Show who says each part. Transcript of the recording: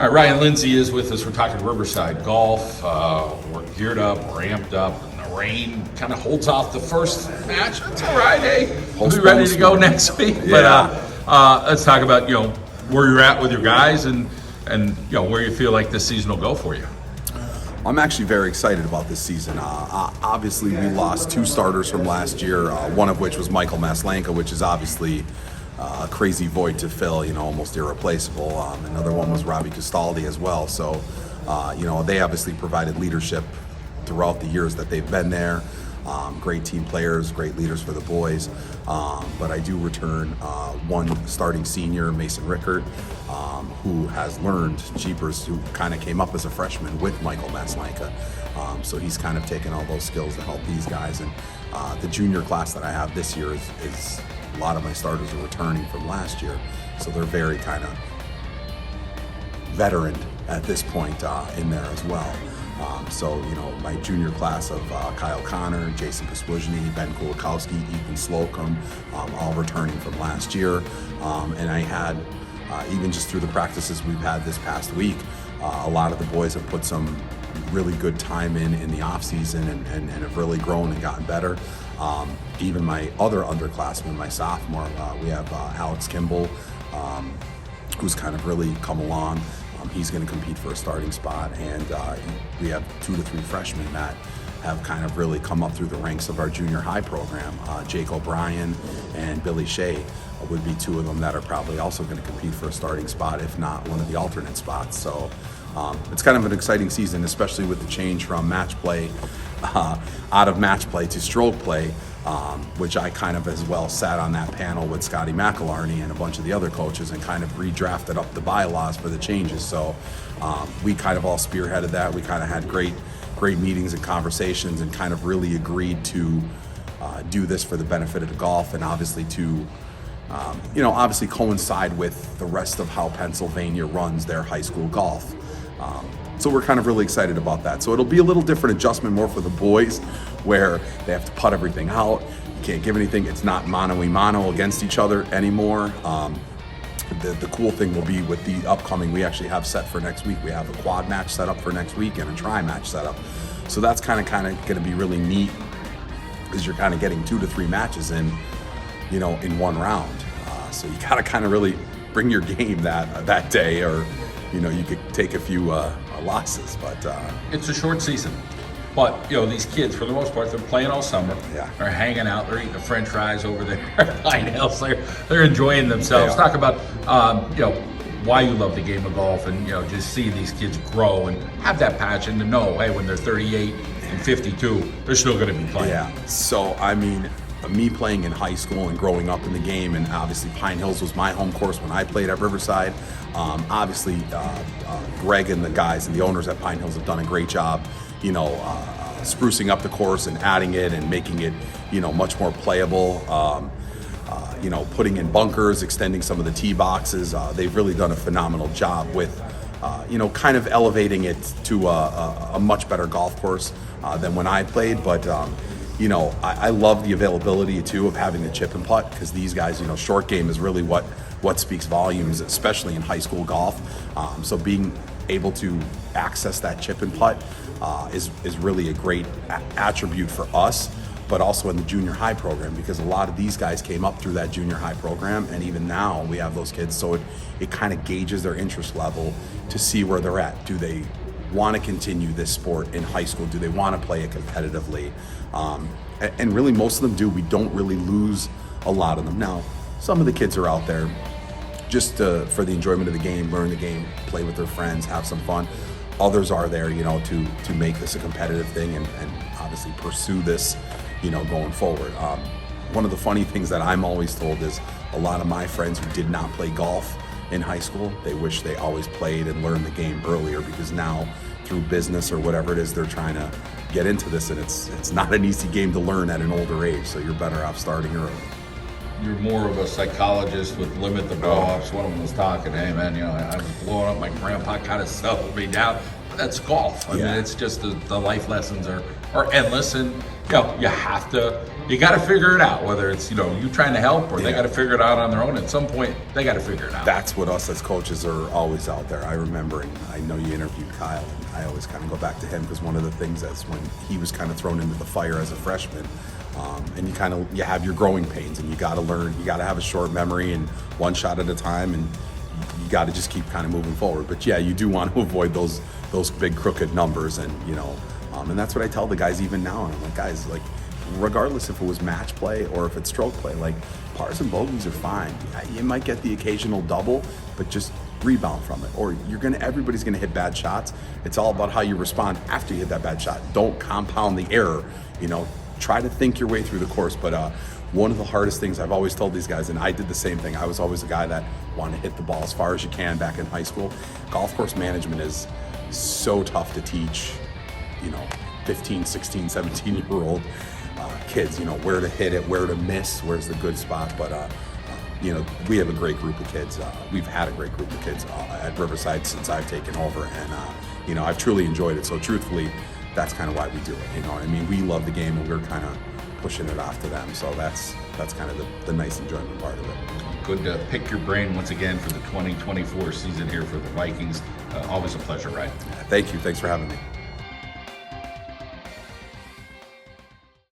Speaker 1: All right, Ryan Lindsay is with us. We're talking Riverside golf. We're geared up, we're amped up, and the rain kind of holds off the first match. It's all right, eh? We'll be ready to go next week.
Speaker 2: Yeah.
Speaker 1: But let's talk about where you're at with your guys and where you feel like this season will go for you.
Speaker 2: I'm actually very excited about this season. Obviously, we lost two starters from last year, one of which was Michael Maslanka, which is obviously a crazy void to fill, almost irreplaceable. Another one was Robbie Castaldi as well. So, they obviously provided leadership throughout the years that they've been there. Great team players, great leaders for the boys. But I do return one starting senior, Mason Rickert, who has learned Jeepers, who kind of came up as a freshman with Michael Maslanka. So he's kind of taken all those skills to help these guys. And the junior class that I have this year is a lot of my starters are returning from last year. So they're very kind of veteran at this point in there as well. My junior class of Kyle Connor, Jason Paswuzny, Ben Kulikowski, Ethan Slocum, all returning from last year. And I had, even just through the practices we've had this past week, a lot of the boys have put some really good time in the off season and have really grown and gotten better. Even my other underclassmen, my sophomore, we have Alex Kimball, who's kind of really come along. He's going to compete for a starting spot, and we have 2 to 3 freshmen that have kind of really come up through the ranks of our junior high program. Jake O'Brien and Billy Shea would be 2 of them that are probably also going to compete for a starting spot, if not one of the alternate spots. So it's kind of an exciting season, especially with the change from match play, out of match play to stroke play, which I kind of as well sat on that panel with Scotty McElarney and a bunch of the other coaches and kind of redrafted up the bylaws for the changes. So we kind of all spearheaded that. We kind of had great meetings and conversations and kind of really agreed to do this for the benefit of the golf and obviously to obviously coincide with the rest of how Pennsylvania runs their high school golf. So we're kind of really excited about that. So it'll be a little different adjustment more for the boys where they have to putt everything out. You can't give anything. It's not mano-a-mano against each other anymore. The cool thing will be with the upcoming, we actually have set for next week. We have a quad match set up for next week and a tri match set up. So that's kind of going to be really neat is you're kind of getting 2 to 3 matches in one round. So you got to kind of really bring your game that day or you could take a few losses, but
Speaker 1: It's a short season. But, these kids, for the most part, they're playing all summer.
Speaker 2: Yeah.
Speaker 1: They're hanging out. They're eating the French fries over there at Pine Hills. They're enjoying themselves. Talk about, why you love the game of golf and, just see these kids grow and have that passion to know, hey, when they're 38 and 52, they're still going to be playing.
Speaker 2: Yeah. So, me playing in high school and growing up in the game, and obviously Pine Hills was my home course when I played at Riverside. Obviously, Greg and the guys and the owners at Pine Hills have done a great job, sprucing up the course and adding it and making it, much more playable. Putting in bunkers, extending some of the tee boxes. They've really done a phenomenal job with, kind of elevating it to a much better golf course than when I played. But I love the availability too of having the chip and putt because these guys, short game is really what speaks volumes, especially in high school golf. So being able to access that chip and putt is really a great attribute for us, but also in the junior high program because a lot of these guys came up through that junior high program, and even now we have those kids. So it kind of gauges their interest level to see where they're at. Do they want to continue this sport in high school? Do they want to play it competitively? And really most of them do. We don't really lose a lot of them. Now, some of the kids are out there just for the enjoyment of the game, learn the game, play with their friends, have some fun. Others are there, to make this a competitive thing and obviously pursue this, going forward. One of the funny things that I'm always told is a lot of my friends who did not play golf in high school, they wish they always played and learned the game earlier because now through business or whatever it is they're trying to get into this, and it's not an easy game to learn at an older age, so you're better off starting early.
Speaker 1: You're more of a psychologist with limit the blow-ups. One of them was talking, hey man, I was blowing up, my grandpa kind of settled me down. That's golf. I mean, it's just the life lessons are endless, and you got to figure it out, whether it's, you trying to help or they
Speaker 2: Yeah.
Speaker 1: got to figure it out on their own. At some point, they got to figure it out.
Speaker 2: That's what us as coaches are always out there. I remember, and I know you interviewed Kyle, and I always kind of go back to him because one of the things is when he was kind of thrown into the fire as a freshman, and you have your growing pains, and you got to learn, you got to have a short memory and one shot at a time, and you got to just keep kind of moving forward. But yeah, you do want to avoid those big crooked numbers, and and that's what I tell the guys even now. And I'm like, guys, like, regardless if it was match play or if it's stroke play, like, pars and bogeys are fine. You might get the occasional double, but just rebound from it. Or everybody's gonna hit bad shots. It's all about how you respond after you hit that bad shot. Don't compound the error. Try to think your way through the course. But one of the hardest things I've always told these guys, and I did the same thing. I was always a guy that wanted to hit the ball as far as you can back in high school. Golf course management is so tough to teach. 15, 16, 17-year-old kids, where to hit it, where to miss, where's the good spot. But, we have a great group of kids. We've had a great group of kids at Riverside since I've taken over. And, I've truly enjoyed it. So truthfully, that's kind of why we do it. We love the game, and we're kind of pushing it off to them. So that's kind of the nice enjoyment part of it.
Speaker 1: Good to pick your brain once again for the 2024 season here for the Vikings. Always a pleasure, right?
Speaker 2: Thank you. Thanks for having me.